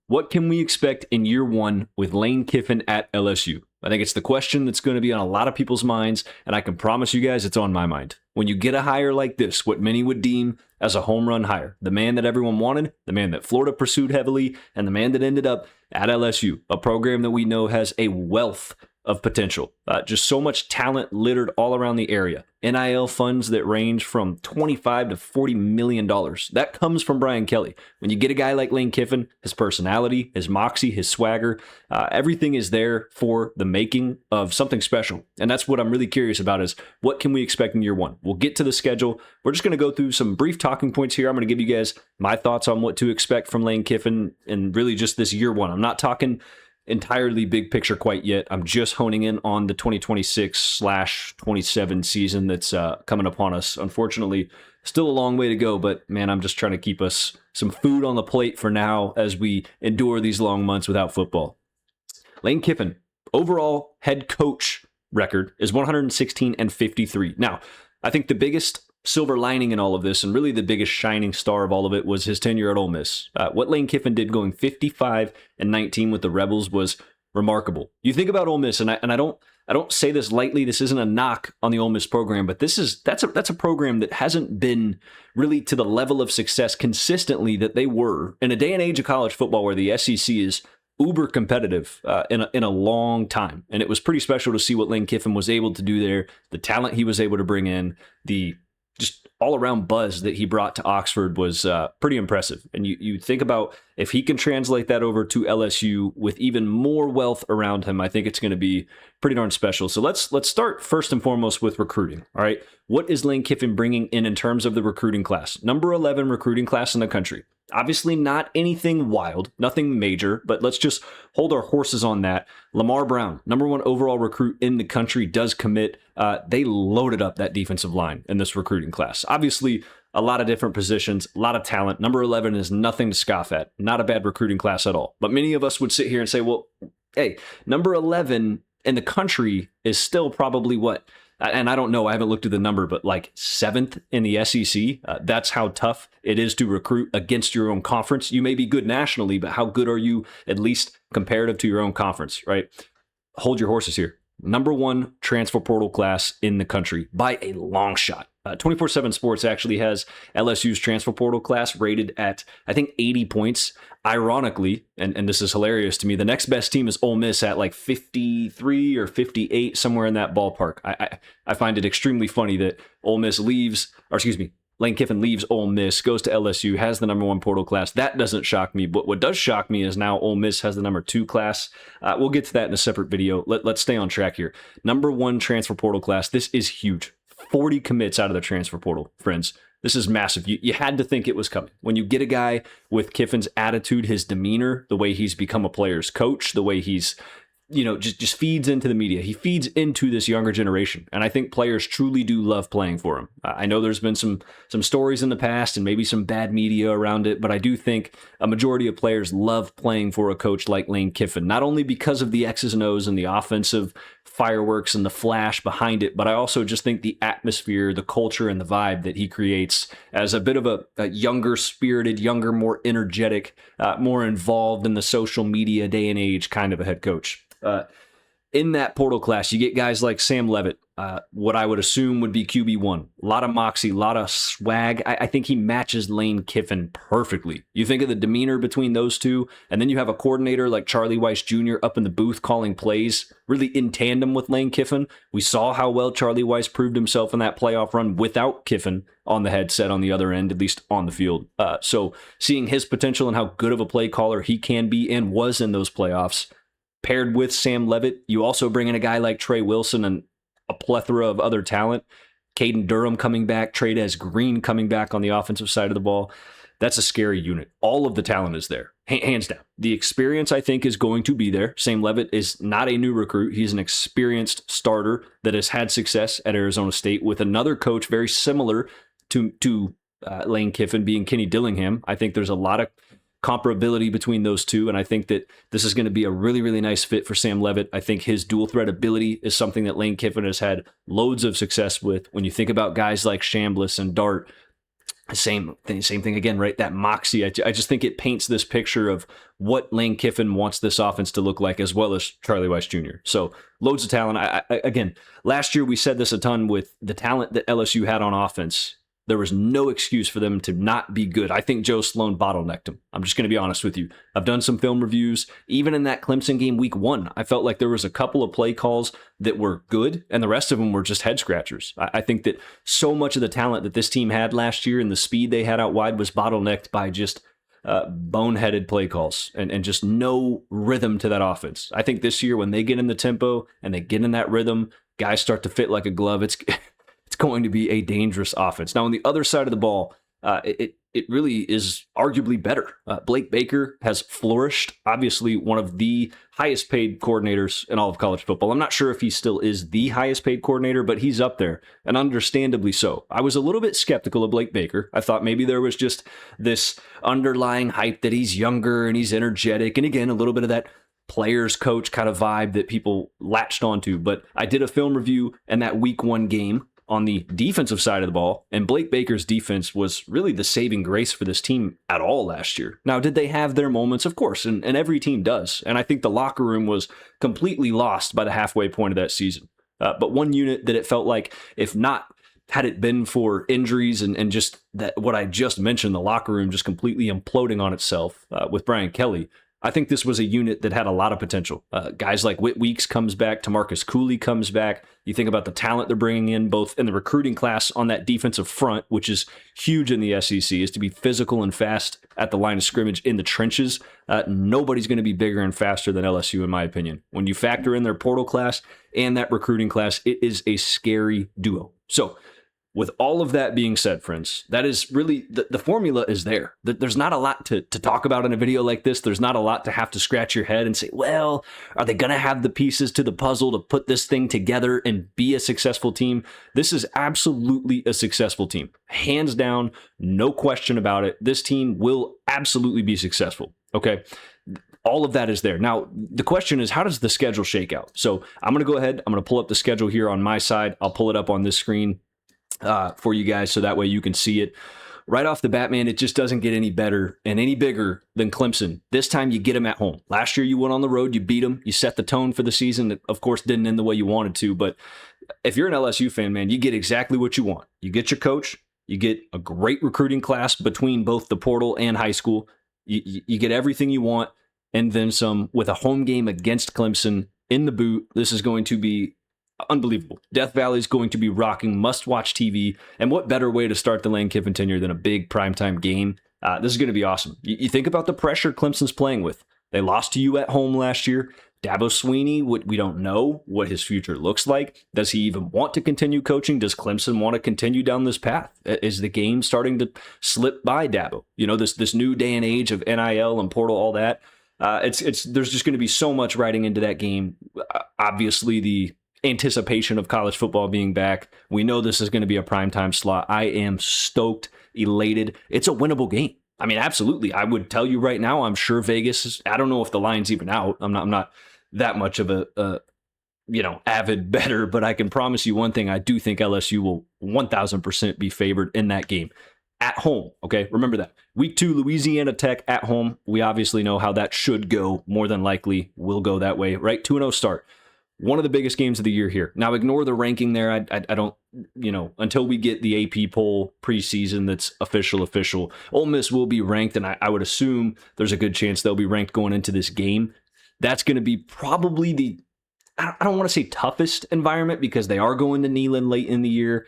What can we expect in year one with Lane Kiffin at LSU? I think it's the question that's going to be on a lot of people's minds, and I can promise you guys it's on my mind. When you get a hire like this, what many would deem as a home run hire, the man that everyone wanted, the man that Florida pursued heavily, and the man that ended up at LSU, a program that we know has a wealth of potential. Just so much talent littered all around the area. NIL funds that range from $25 to $40 million. That comes from Brian Kelly. When you get a guy like Lane Kiffin, his personality, his moxie, his swagger, everything is there for the making of something special. And that's what I'm really curious about is what can we expect in year one? We'll get to the schedule. We're just going to go through some brief talking points here. I'm going to give you guys my thoughts on what to expect from Lane Kiffin and really just this year one. I'm not talking entirely big picture quite yet. I'm just honing in on the 2026/27 season that's coming upon us. Unfortunately, still a long way to go, but man, I'm just trying to keep us some food on the plate for now as we endure these long months without football. Lane Kiffin, overall head coach record is 116-53. Now, I think the biggest silver lining in all of this, and really the biggest shining star of all of it, was his tenure at Ole Miss. What Lane Kiffin did going 55-19 with the Rebels was remarkable. You think about Ole Miss, and I don't say this lightly. This isn't a knock on the Ole Miss program, but that's a program that hasn't been really to the level of success consistently that they were in a day and age of college football where the SEC is uber competitive in a long time. And it was pretty special to see what Lane Kiffin was able to do there, the talent he was able to bring in, the just all-around buzz that he brought to Oxford was pretty impressive. And you think about if he can translate that over to LSU with even more wealth around him, I think it's going to be pretty darn special. So let's start first and foremost with recruiting. All right, what is Lane Kiffin bringing in terms of the recruiting class? Number 11 recruiting class in the country. Obviously not anything wild, nothing major, but let's just hold our horses on that. Lamar Brown, number 1 overall recruit in the country, does commit. They loaded up that defensive line in this recruiting class. Obviously, a lot of different positions, a lot of talent. Number 11 is nothing to scoff at. Not a bad recruiting class at all. But many of us would sit here and say, well, hey, number 11 in the country is still probably what? And I don't know, I haven't looked at the number, but like 7th in the SEC. That's how tough it is to recruit against your own conference. You may be good nationally, but how good are you at least comparative to your own conference, right? Hold your horses here. Number 1 transfer portal class in the country by a long shot. 24/7 Sports actually has LSU's transfer portal class rated at, I think, 80 points. Ironically, and this is hilarious to me, the next best team is Ole Miss at like 53 or 58, somewhere in that ballpark. I find it extremely funny that Lane Kiffin leaves Ole Miss, goes to LSU, has the number 1 portal class. That doesn't shock me, but what does shock me is now Ole Miss has the number 2 class. We'll get to that in a separate video. Let's stay on track here. Number 1 transfer portal class. This is huge. 40 commits out of the transfer portal, friends. This is massive. You had to think it was coming. When you get a guy with Kiffin's attitude, his demeanor, the way he's become a player's coach, the way he's, just feeds into the media. He feeds into this younger generation. And I think players truly do love playing for him. I know there's been some stories in the past and maybe some bad media around it, but I do think a majority of players love playing for a coach like Lane Kiffin, not only because of the X's and O's and the offensive fireworks and the flash behind it, but I also just think the atmosphere, the culture, and the vibe that he creates as a bit of a younger spirited, younger, more energetic, more involved in the social media day and age kind of a head coach. In that portal class, you get guys like Sam Levitt, what I would assume would be QB1. A lot of moxie, a lot of swag. I think he matches Lane Kiffin perfectly. You think of the demeanor between those two, and then you have a coordinator like Charlie Weiss Jr. up in the booth calling plays, really in tandem with Lane Kiffin. We saw how well Charlie Weiss proved himself in that playoff run without Kiffin on the headset on the other end, at least on the field. So seeing his potential and how good of a play caller he can be and was in those playoffs, paired with Sam Levitt, you also bring in a guy like Trey Wilson and a plethora of other talent. Caden Durham coming back, Trey Green coming back on the offensive side of the ball. That's a scary unit. All of the talent is there, hands down. The experience, I think, is going to be there. Sam Levitt is not a new recruit. He's an experienced starter that has had success at Arizona State with another coach very similar to Lane Kiffin, being Kenny Dillingham. I think there's a lot of comparability between those two, and I think that this is going to be a really, really nice fit for Sam Levitt. I think his dual threat ability is something that Lane Kiffin has had loads of success with. When you think about guys like Chambliss and Dart, Same thing again, right? That moxie. I just think it paints this picture of what Lane Kiffin wants this offense to look like, as well as Charlie Weiss Jr. So loads of talent. Again, last year we said this a ton with the talent that LSU had on offense. There was no excuse for them to not be good. I think Joe Sloan bottlenecked him. I'm just going to be honest with you. I've done some film reviews. Even in that Clemson game week 1, I felt like there was a couple of play calls that were good, and the rest of them were just head scratchers. I think that so much of the talent that this team had last year and the speed they had out wide was bottlenecked by just boneheaded play calls and just no rhythm to that offense. I think this year when they get in the tempo and they get in that rhythm, guys start to fit like a glove. It's going to be a dangerous offense. Now, on the other side of the ball, it really is arguably better. Blake Baker has flourished, obviously one of the highest paid coordinators in all of college football. I'm not sure if he still is the highest paid coordinator, but he's up there, and understandably so. I was a little bit skeptical of Blake Baker. I thought maybe there was just this underlying hype that he's younger and he's energetic, and again, a little bit of that players coach kind of vibe that people latched onto. But I did a film review in that week 1 game on the defensive side of the ball, and Blake Baker's defense was really the saving grace for this team at all last year. Now, did they have their moments? Of course, and every team does. And I think the locker room was completely lost by the halfway point of that season. But one unit that it felt like, if not, had it been for injuries and just that what I just mentioned, the locker room just completely imploding on itself with Brian Kelly, I think this was a unit that had a lot of potential. Guys like Whit Weeks comes back, Tamarcus Cooley comes back. You think about the talent they're bringing in, both in the recruiting class on that defensive front, which is huge in the SEC, is to be physical and fast at the line of scrimmage in the trenches. Nobody's going to be bigger and faster than LSU, in my opinion. When you factor in their portal class and that recruiting class, it is a scary duo. So, with all of that being said, friends, that is really, the formula is there. There's not a lot to talk about in a video like this. There's not a lot to have to scratch your head and say, well, are they going to have the pieces to the puzzle to put this thing together and be a successful team? This is absolutely a successful team. Hands down, no question about it. This team will absolutely be successful, okay? All of that is there. Now, the question is, how does the schedule shake out? So I'm going to go ahead. I'm going to pull up the schedule here on my side. I'll pull it up on this screen for you guys so that way you can see it. Right off the bat, man, it just doesn't get any better and any bigger than Clemson. This time you get them at home. Last year you went on the road, you beat them, you set the tone for the season. That, of course, didn't end the way you wanted to, but if you're an LSU fan, man, you get exactly what you want. You get your coach, you get a great recruiting class between both the portal and high school. You get everything you want, and then some with a home game against Clemson in the boot. This is going to be unbelievable. Death Valley is going to be rocking, must-watch TV, and what better way to start the Lane Kiffin tenure than a big primetime game? This is going to be awesome. You think about the pressure Clemson's playing with. They lost to you at home last year. Dabo Swinney, we don't know what his future looks like. Does he even want to continue coaching? Does Clemson want to continue down this path? Is the game starting to slip by Dabo? You know, this new day and age of NIL and portal, all that. There's just going to be so much riding into that game. Obviously, the anticipation of college football being back. We know this is going to be a primetime slot. I am stoked, elated. It's a winnable game. I mean, absolutely. I would tell you right now, I'm sure Vegas is, I don't know if the line's even out. I'm not that much of a avid bettor, but I can promise you one thing. I do think LSU will 1000% be favored in that game at home. Okay. Remember that. Week 2, Louisiana Tech at home. We obviously know how that should go. More than likely will go that way, right? 2-0 start. One of the biggest games of the year here. Now, ignore the ranking there. I don't, until we get the AP poll preseason that's official. Ole Miss will be ranked, and I would assume there's a good chance they'll be ranked going into this game. That's going to be probably I don't want to say toughest environment because they are going to Neyland late in the year.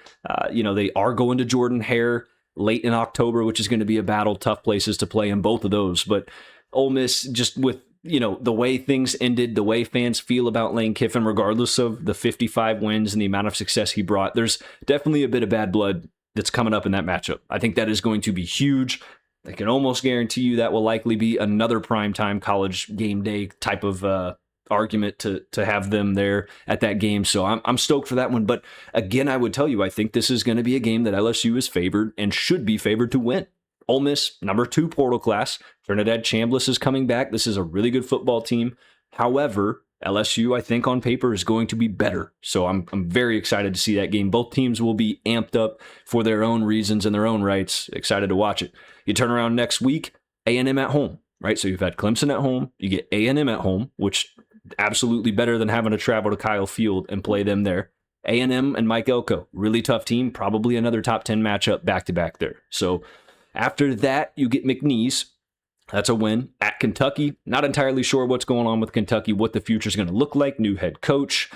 They are going to Jordan-Hare late in October, which is going to be a battle. Tough places to play in both of those. But Ole Miss, just with the way things ended, the way fans feel about Lane Kiffin, regardless of the 55 wins and the amount of success he brought, there's definitely a bit of bad blood that's coming up in that matchup. I think that is going to be huge. I can almost guarantee you that will likely be another primetime college game day type of argument to have them there at that game. So I'm stoked for that one. But again, I would tell you, I think this is going to be a game that LSU is favored and should be favored to win. Ole Miss, number 2 portal class. Trinidad Chambliss is coming back. This is a really good football team. However, LSU, I think, on paper is going to be better. So I'm very excited to see that game. Both teams will be amped up for their own reasons and their own rights. Excited to watch it. You turn around next week, A&M at home, right? So you've had Clemson at home. You get A&M at home, which absolutely better than having to travel to Kyle Field and play them there. A&M and Mike Elko, really tough team. Probably another top 10 matchup back-to-back there. So after that, you get McNeese. That's a win. At Kentucky, not entirely sure what's going on with Kentucky, what the future is going to look like. New head coach,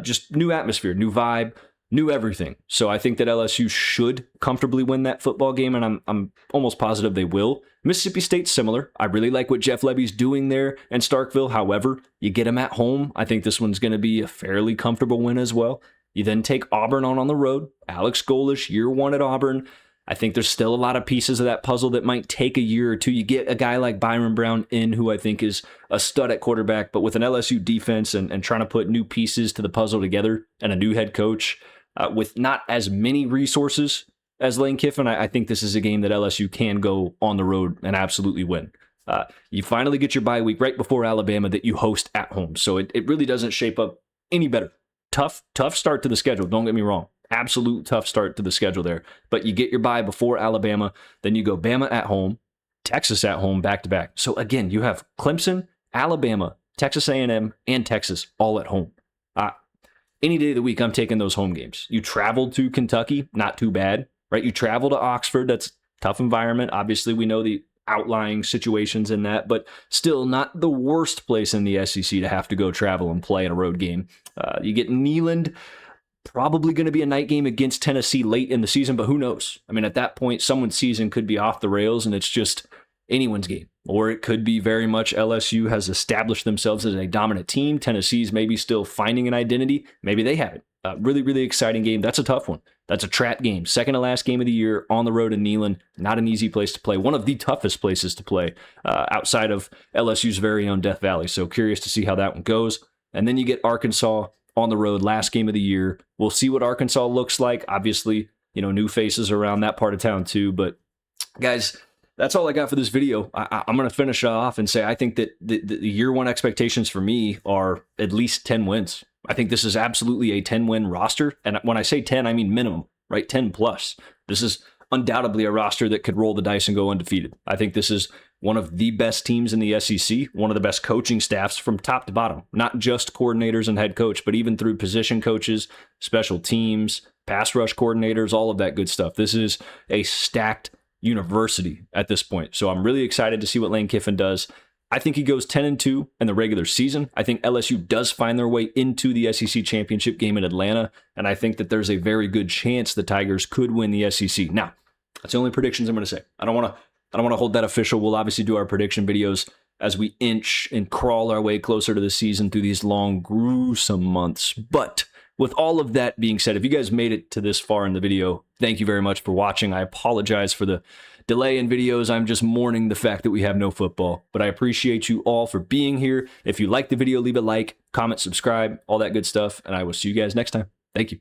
just new atmosphere, new vibe, new everything. So I think that LSU should comfortably win that football game, and I'm almost positive they will. Mississippi State's similar. I really like what Jeff Lebby's doing there in Starkville. However, you get him at home. I think this one's going to be a fairly comfortable win as well. You then take Auburn on the road. Alex Golesh, year one at Auburn. I think there's still a lot of pieces of that puzzle that might take a year or two. You get a guy like Byron Brown in, who I think is a stud at quarterback, but with an LSU defense and trying to put new pieces to the puzzle together and a new head coach with not as many resources as Lane Kiffin, I think this is a game that LSU can go on the road and absolutely win. You finally get your bye week right before Alabama that you host at home. So it really doesn't shape up any better. Tough start to the schedule. Don't get me wrong. Absolute tough start to the schedule there. But you get your bye before Alabama. Then you go Bama at home, Texas at home, back-to-back. So again, you have Clemson, Alabama, Texas A&M, and Texas all at home. Any day of the week, I'm taking those home games. You travel to Kentucky, not too bad, right? You travel to Oxford, that's a tough environment. Obviously, we know the outlying situations in that, but still not the worst place in the SEC to have to go travel and play in a road game. You get Neyland. Probably going to be a night game against Tennessee late in the season, but who knows? I mean, at that point, someone's season could be off the rails and it's just anyone's game. Or it could be very much LSU has established themselves as a dominant team. Tennessee's maybe still finding an identity. Maybe they haven't. Really, really exciting game. That's a tough one. That's a trap game. Second to last game of the year on the road in Neyland. Not an easy place to play. One of the toughest places to play outside of LSU's very own Death Valley. So curious to see how that one goes. And then you get Arkansas on the road, last game of the year. We'll see what Arkansas looks like. Obviously, new faces around that part of town too. But guys, that's all I got for this video. I'm going to finish off and say I think that the year one expectations for me are at least 10 wins. I think this is absolutely a 10-win roster. And when I say 10, I mean minimum, right? 10 plus. This is undoubtedly a roster that could roll the dice and go undefeated. I think this is one of the best teams in the SEC, one of the best coaching staffs from top to bottom, not just coordinators and head coach, but even through position coaches, special teams, pass rush coordinators, all of that good stuff. This is a stacked university at this point. So I'm really excited to see what Lane Kiffin does. I think he goes 10-2 in the regular season. I think LSU does find their way into the SEC championship game in Atlanta, and I think that there's a very good chance the Tigers could win the SEC. Now, that's the only predictions I'm going to say. I don't want to hold that official. We'll obviously do our prediction videos as we inch and crawl our way closer to the season through these long, gruesome months. But with all of that being said, if you guys made it to this far in the video, thank you very much for watching. I apologize for the delay in videos. I'm just mourning the fact that we have no football, but I appreciate you all for being here. If you like the video, leave a like, comment, subscribe, all that good stuff, and I will see you guys next time. Thank you.